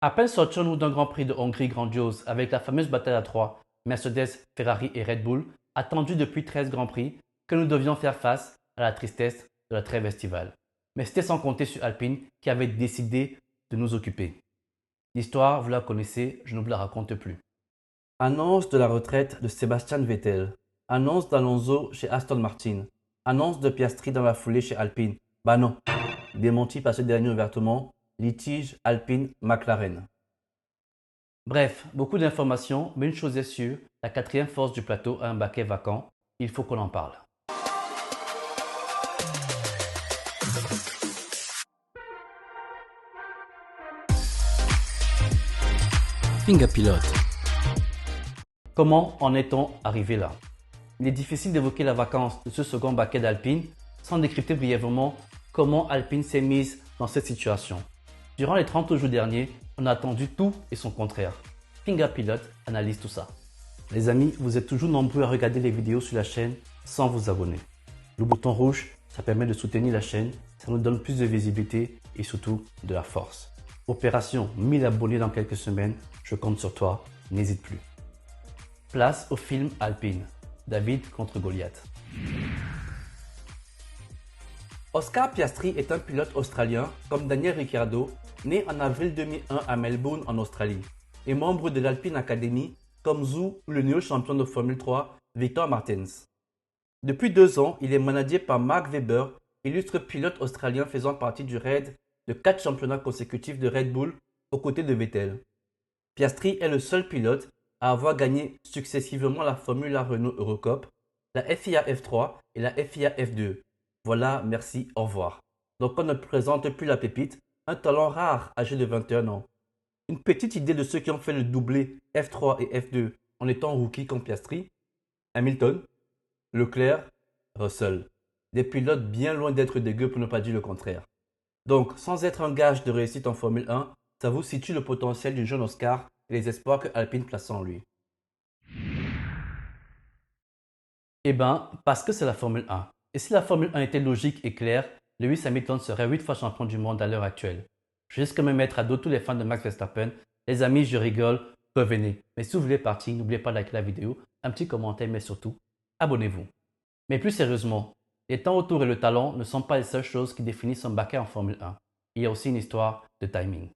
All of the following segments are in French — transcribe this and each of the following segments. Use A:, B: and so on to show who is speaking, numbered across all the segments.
A: À peine sortions-nous d'un Grand Prix de Hongrie grandiose avec la fameuse bataille à 3, Mercedes, Ferrari et Red Bull, attendue depuis 13 Grands Prix, que nous devions faire face à la tristesse de la trêve estivale. Mais c'était sans compter sur Alpine qui avait décidé de nous occuper. L'histoire, vous la connaissez, je ne vous la raconte plus. Annonce de la retraite de Sebastian Vettel. Annonce d'Alonso chez Aston Martin. Annonce de Piastri dans la foulée chez Alpine. Bah non, démenti par ce dernier ouvertement, litige Alpine-McLaren. Bref, beaucoup d'informations, mais une chose est sûre, la quatrième force du plateau a un baquet vacant, il faut qu'on en parle.
B: Finger Pilote.
A: Comment en est-on arrivé là? Il est difficile d'évoquer la vacance de ce second baquet d'Alpine sans décrypter brièvement comment Alpine s'est mise dans cette situation. Durant les 30 jours derniers, on a attendu tout et son contraire. Finger Pilote analyse tout ça. Les amis, vous êtes toujours nombreux à regarder les vidéos sur la chaîne sans vous abonner. Le bouton rouge, ça permet de soutenir la chaîne, ça nous donne plus de visibilité et surtout de la force. Opération 1000 abonnés dans quelques semaines, je compte sur toi, n'hésite plus. Place au film Alpine, David contre Goliath. Oscar Piastri est un pilote australien comme Daniel Ricciardo, né en avril 2001 à Melbourne en Australie, et membre de l'Alpine Academy comme Zhou ou le néo-champion de Formule 3 Victor Martins. Depuis 2 ans, il est managé par Mark Webber, illustre pilote australien faisant partie du raid de 4 championnats consécutifs de Red Bull aux côtés de Vettel. Piastri est le seul pilote à avoir gagné successivement la Formula Renault Eurocup, la FIA F3 et la FIA F2. Voilà, merci, au revoir. Donc on ne présente plus la pépite, un talent rare âgé de 21 ans. Une petite idée de ceux qui ont fait le doublé F3 et F2 en étant rookie comme Piastri: Hamilton, Leclerc, Russell. Des pilotes bien loin d'être dégueux pour ne pas dire le contraire. Donc, sans être un gage de réussite en Formule 1, ça vous situe le potentiel du jeune Oscar et les espoirs que Alpine place en lui. Eh ben, parce que c'est la Formule 1. Et si la Formule 1 était logique et claire, Lewis Hamilton serait 8 fois champion du monde à l'heure actuelle. Je risque de me mettre à dos tous les fans de Max Verstappen. Les amis, je rigole, revenez. Mais si vous voulez partir, n'oubliez pas de liker la vidéo, un petit commentaire, mais surtout, abonnez-vous. Mais plus sérieusement, les temps autour et le talent ne sont pas les seules choses qui définissent un baquet en Formule 1. Il y a aussi une histoire de timing.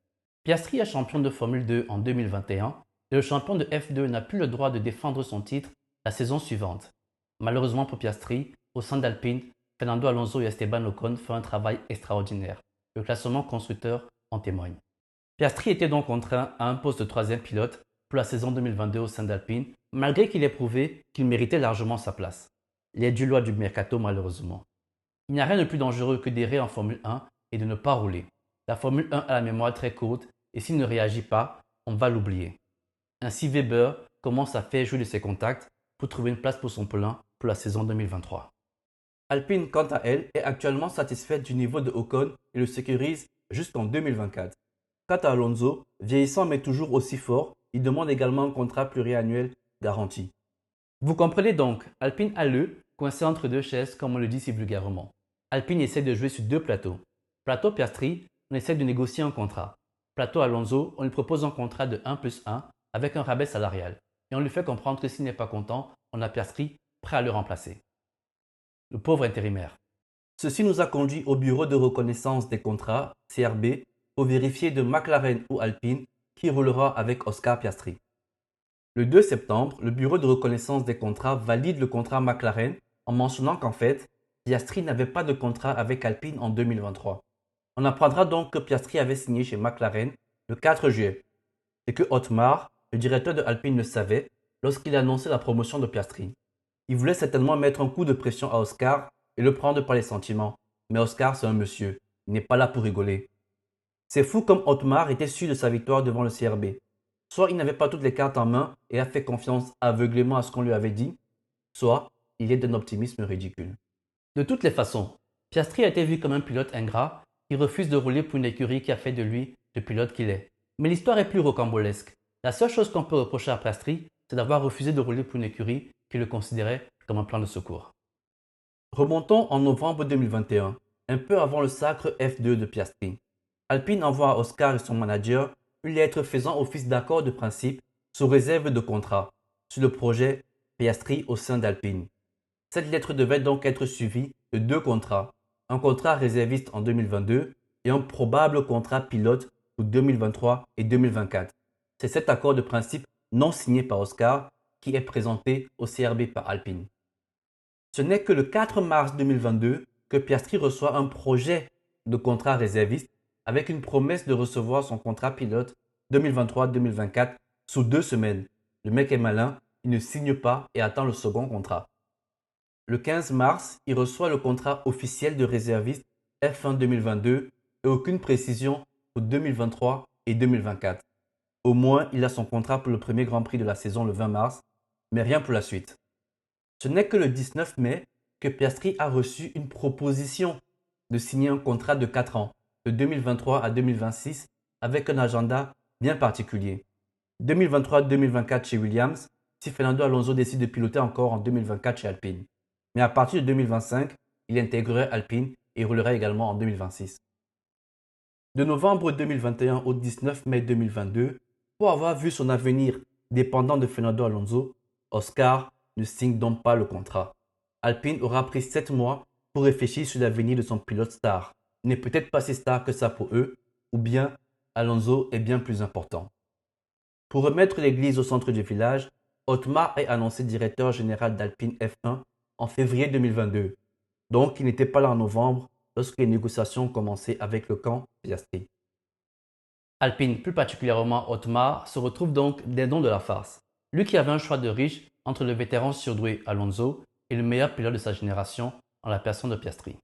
A: Piastri est champion de Formule 2 en 2021 et le champion de F2 n'a plus le droit de défendre son titre la saison suivante. Malheureusement pour Piastri, au sein d'Alpine, Fernando Alonso et Esteban Ocon font un travail extraordinaire. Le classement constructeur en témoigne. Piastri était donc contraint à un poste de 3e pilote pour la saison 2022 au sein d'Alpine, malgré qu'il ait prouvé qu'il méritait largement sa place. Les due lois du mercato malheureusement. Il n'y a rien de plus dangereux que d'errer en Formule 1 et de ne pas rouler. La Formule 1 a la mémoire très courte et s'il ne réagit pas, on va l'oublier. Ainsi Weber commence à faire jouer de ses contacts pour trouver une place pour son plein pour la saison 2023. Alpine, quant à elle, est actuellement satisfaite du niveau de Ocon et le sécurise jusqu'en 2024. Quant à Alonso, vieillissant mais toujours aussi fort, il demande également un contrat pluriannuel garanti. Vous comprenez donc, Alpine a coincé entre deux chaises comme on le dit si vulgairement. Alpine essaie de jouer sur 2 plateaux. Plateau Piastri, on essaie de négocier un contrat. Plateau Alonso, on lui propose un contrat de 1+1 avec un rabais salarial. Et on lui fait comprendre que s'il n'est pas content, on a Piastri prêt à le remplacer. Le pauvre intérimaire. Ceci nous a conduit au bureau de reconnaissance des contrats, CRB, pour vérifier de McLaren ou Alpine qui roulera avec Oscar Piastri. Le 2 septembre, le bureau de reconnaissance des contrats valide le contrat McLaren en mentionnant qu'en fait, Piastri n'avait pas de contrat avec Alpine en 2023. On apprendra donc que Piastri avait signé chez McLaren le 4 juillet et que Otmar, le directeur de Alpine, le savait lorsqu'il a annoncé la promotion de Piastri. Il voulait certainement mettre un coup de pression à Oscar et le prendre par les sentiments. Mais Oscar, c'est un monsieur. Il n'est pas là pour rigoler. C'est fou comme Otmar était sûr de sa victoire devant le CRB. Soit il n'avait pas toutes les cartes en main et a fait confiance aveuglément à ce qu'on lui avait dit, soit il est d'un optimisme ridicule. De toutes les façons, Piastri a été vu comme un pilote ingrat qui refuse de rouler pour une écurie qui a fait de lui le pilote qu'il est. Mais l'histoire est plus rocambolesque. La seule chose qu'on peut reprocher à Piastri, c'est d'avoir refusé de rouler pour une écurie qui le considérait comme un plan de secours. Remontons en novembre 2021, un peu avant le sacre F2 de Piastri. Alpine envoie à Oscar et son manager une lettre faisant office d'accord de principe sous réserve de contrat sur le projet Piastri au sein d'Alpine. Cette lettre devait donc être suivie de deux contrats, un contrat réserviste en 2022 et un probable contrat pilote pour 2023 et 2024. C'est cet accord de principe non signé par Oscar qui est présenté au CRB par Alpine. Ce n'est que le 4 mars 2022 que Piastri reçoit un projet de contrat réserviste avec une promesse de recevoir son contrat pilote 2023-2024 sous 2 semaines. Le mec est malin, il ne signe pas et attend le second contrat. Le 15 mars, il reçoit le contrat officiel de réserviste F1 2022 et aucune précision pour 2023 et 2024. Au moins, il a son contrat pour le premier Grand Prix de la saison le 20 mars, mais rien pour la suite. Ce n'est que le 19 mai que Piastri a reçu une proposition de signer un contrat de 4 ans, de 2023 à 2026, avec un agenda bien particulier. 2023-2024 chez Williams, si Fernando Alonso décide de piloter encore en 2024 chez Alpine. Mais à partir de 2025, il intégrerait Alpine et roulerait également en 2026. De novembre 2021 au 19 mai 2022, pour avoir vu son avenir dépendant de Fernando Alonso, Oscar ne signe donc pas le contrat. Alpine aura pris 7 mois pour réfléchir sur l'avenir de son pilote star. Il n'est peut-être pas si star que ça pour eux, ou bien Alonso est bien plus important. Pour remettre l'église au centre du village, Otmar est annoncé directeur général d'Alpine F1 en février 2022. Donc il n'était pas là en novembre lorsque les négociations ont commencé avec le camp Piastri. Alpine, plus particulièrement Otmar, se retrouve donc des dons de la farce. Lui qui avait un choix de riche entre le vétéran surdoué Alonso et le meilleur pilote de sa génération en la personne de Piastri.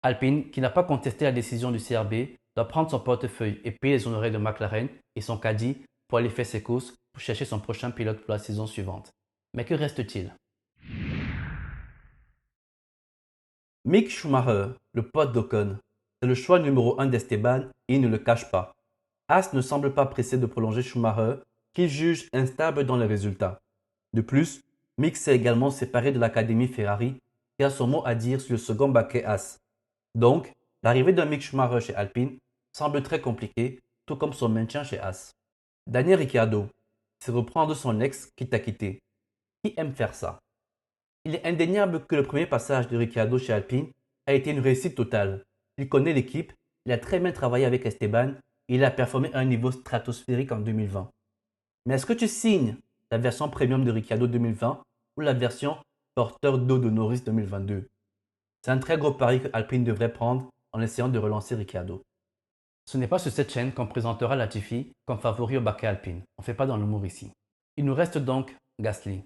A: Alpine, qui n'a pas contesté la décision du CRB, doit prendre son portefeuille et payer les honoraires de McLaren et son caddie pour aller faire ses courses pour chercher son prochain pilote pour la saison suivante. Mais que reste-t-il? Mick Schumacher, le pote d'Ocon, c'est le choix numéro 1 d'Esteban et il ne le cache pas. Haas ne semble pas pressé de prolonger Schumacher, qu'il juge instable dans les résultats. De plus, Mick s'est également séparé de l'académie Ferrari qui a son mot à dire sur le second baquet Haas. Donc, l'arrivée de Mick Schumacher chez Alpine semble très compliquée, tout comme son maintien chez Haas. Daniel Ricciardo, c'est reprendre son ex qui t'a quitté. Qui aime faire ça? Il est indéniable que le premier passage de Ricciardo chez Alpine a été une réussite totale. Il connaît l'équipe, il a très bien travaillé avec Esteban et il a performé à un niveau stratosphérique en 2020. Mais est-ce que tu signes la version premium de Ricciardo 2020 ou la version porteur d'eau de Norris 2022? C'est un très gros pari que Alpine devrait prendre en essayant de relancer Ricciardo. Ce n'est pas sur cette chaîne qu'on présentera Latifi comme favori au baquet Alpine. On ne fait pas dans l'humour ici. Il nous reste donc Gasly.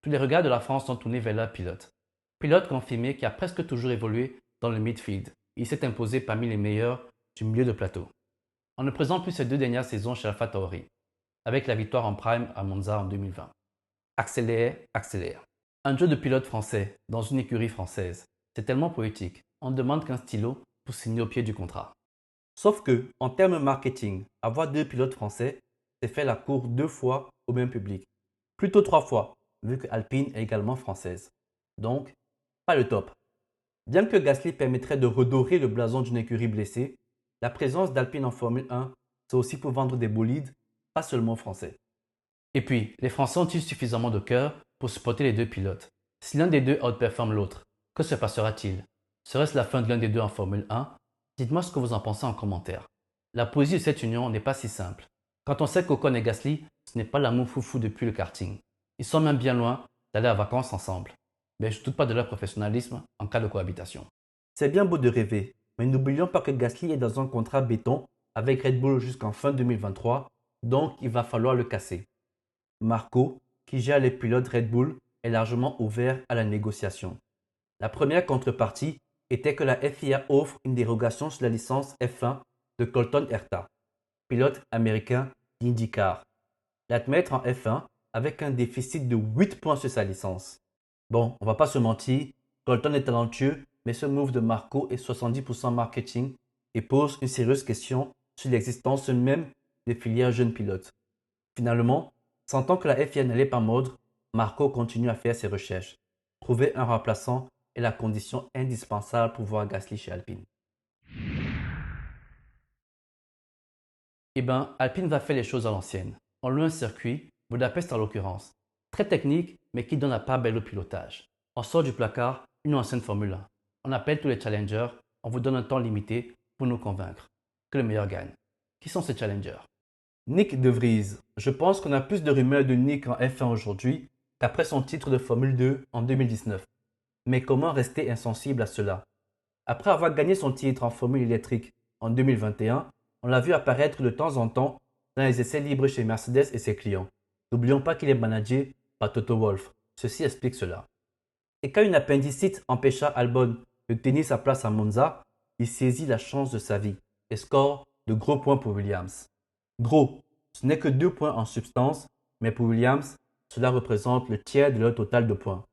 A: Tous les regards de la France sont tournés vers leur pilote. Pilote confirmé qui a presque toujours évolué dans le midfield. Il s'est imposé parmi les meilleurs du milieu de plateau. On ne présente plus ses 2 dernières saisons chez AlphaTauri, avec la victoire en prime à Monza en 2020. Accélère, accélère. Un jeu de pilote français dans une écurie française. C'est tellement poétique. On ne demande qu'un stylo pour signer au pied du contrat. Sauf que, en termes marketing, avoir 2 pilotes français, c'est faire la cour 2 fois au même public. Plutôt 3 fois, vu que Alpine est également française. Donc, pas le top. Bien que Gasly permettrait de redorer le blason d'une écurie blessée, la présence d'Alpine en Formule 1, c'est aussi pour vendre des bolides, pas seulement français. Et puis, les Français ont-ils suffisamment de cœur pour supporter les 2 pilotes? Si l'un des deux outperforme l'autre, que se passera-t-il? Serait-ce la fin de l'un des deux en Formule 1? Dites-moi ce que vous en pensez en commentaire. La poésie de cette union n'est pas si simple. Quand on sait qu'Ocon et Gasly, ce n'est pas l'amour foufou depuis le karting. Ils sont même bien loin d'aller en vacances ensemble. Mais je ne doute pas de leur professionnalisme en cas de cohabitation. C'est bien beau de rêver, mais n'oublions pas que Gasly est dans un contrat béton avec Red Bull jusqu'en fin 2023, donc il va falloir le casser. Marco, qui gère les pilotes Red Bull, est largement ouvert à la négociation. La première contrepartie était que la FIA offre une dérogation sur la licence F1 de Colton Herta, pilote américain d'IndyCar. L'admettre en F1 avec un déficit de 8 points sur sa licence. Bon, on va pas se mentir, Colton est talentueux, mais ce move de Marco est 70% marketing et pose une sérieuse question sur l'existence même des filières jeunes pilotes. Finalement, sentant que la FIA n'allait pas mordre, Marco continue à faire ses recherches. Trouver un remplaçant est la condition indispensable pour voir Gasly chez Alpine. Eh bien, Alpine va faire les choses à l'ancienne. On loue un circuit, Budapest en l'occurrence, très technique mais qui donne la part belle au pilotage. On sort du placard une ancienne Formule 1. On appelle tous les challengers, on vous donne un temps limité pour nous convaincre. Que le meilleur gagne. Qui sont ces challengers? Nick De Vries. Je pense qu'on a plus de rumeurs de Nick en F1 aujourd'hui qu'après son titre de Formule 2 en 2019. Mais comment rester insensible à cela? Après avoir gagné son titre en Formule électrique en 2021, on l'a vu apparaître de temps en temps dans les essais libres chez Mercedes et ses clients. N'oublions pas qu'il est managé par Toto Wolff. Ceci explique cela. Et quand une appendicite empêcha Albon de tenir sa place à Monza, il saisit la chance de sa vie et score de gros points pour Williams. Gros, ce n'est que 2 points en substance, mais pour Williams, cela représente le tiers de leur total de points.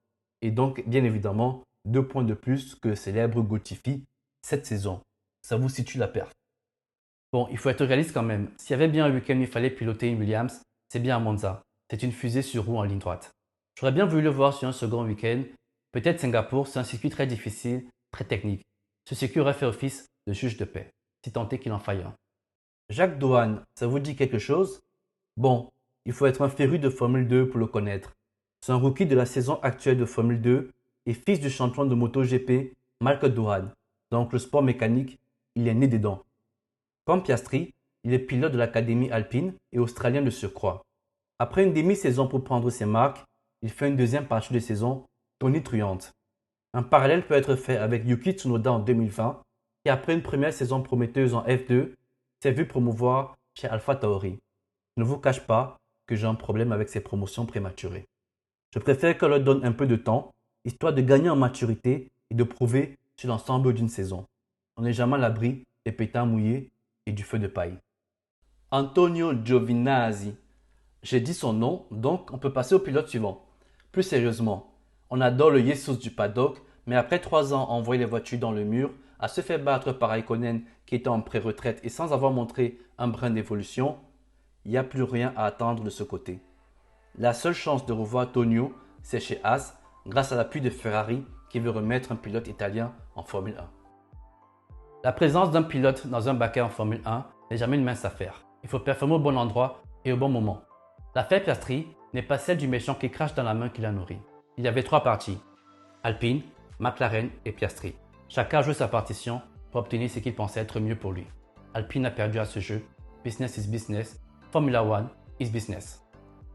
A: Et donc, bien évidemment, 2 points de plus que le célèbre Gutifi cette saison. Ça vous situe la perte. Bon, il faut être réaliste quand même. S'il y avait bien un week-end où il fallait piloter une Williams, c'est bien à Monza. C'est une fusée sur roue en ligne droite. J'aurais bien voulu le voir sur un second week-end. Peut-être Singapour, c'est un circuit très difficile, très technique. Ce circuit aurait fait office de juge de paix, si tant est qu'il en faille un. Jacques Doane, ça vous dit quelque chose? Bon, il faut être un féru de Formule 2 pour le connaître. C'est un rookie de la saison actuelle de Formule 2 et fils du champion de MotoGP, Marc Doane. Donc le sport mécanique, il est né dedans. Comme Piastri, il est pilote de l'Académie Alpine et australien de surcroît. Après une demi-saison pour prendre ses marques, il fait une deuxième partie de saison tonitruante. Un parallèle peut être fait avec Yuki Tsunoda en 2020, qui après une première saison prometteuse en F2, s'est vu promouvoir chez AlphaTauri. Je ne vous cache pas que j'ai un problème avec ces promotions prématurées. Je préfère qu'on leur donne un peu de temps, histoire de gagner en maturité et de prouver sur l'ensemble d'une saison. On n'est jamais à l'abri des pétards mouillés et du feu de paille. Antonio Giovinazzi. J'ai dit son nom, donc on peut passer au pilote suivant. Plus sérieusement, on adore le Jesus du paddock, mais après 3 ans à envoyer les voitures dans le mur, à se faire battre par Raikkonen qui était en pré-retraite et sans avoir montré un brin d'évolution, il n'y a plus rien à attendre de ce côté. La seule chance de revoir Tonio, c'est chez Haas, grâce à l'appui de Ferrari qui veut remettre un pilote italien en Formule 1. La présence d'un pilote dans un baquet en Formule 1 n'est jamais une mince affaire. Il faut performer au bon endroit et au bon moment. L'affaire Piastri n'est pas celle du méchant qui crache dans la main qui l'a nourri. Il y avait 3 parties, Alpine, McLaren et Piastri. Chacun a joué sa partition pour obtenir ce qu'il pensait être mieux pour lui. Alpine a perdu à ce jeu, business is business, Formula One is business.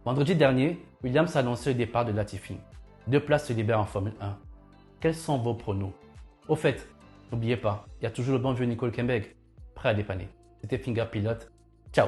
A: Vendredi dernier, Williams a annoncé le départ de Latifi. 2 places se libèrent en Formule 1. Quels sont vos pronos? Au fait, n'oubliez pas, il y a toujours le bon vieux Nicole Kemberg, prêt à dépanner. C'était Finger Pilote. Ciao!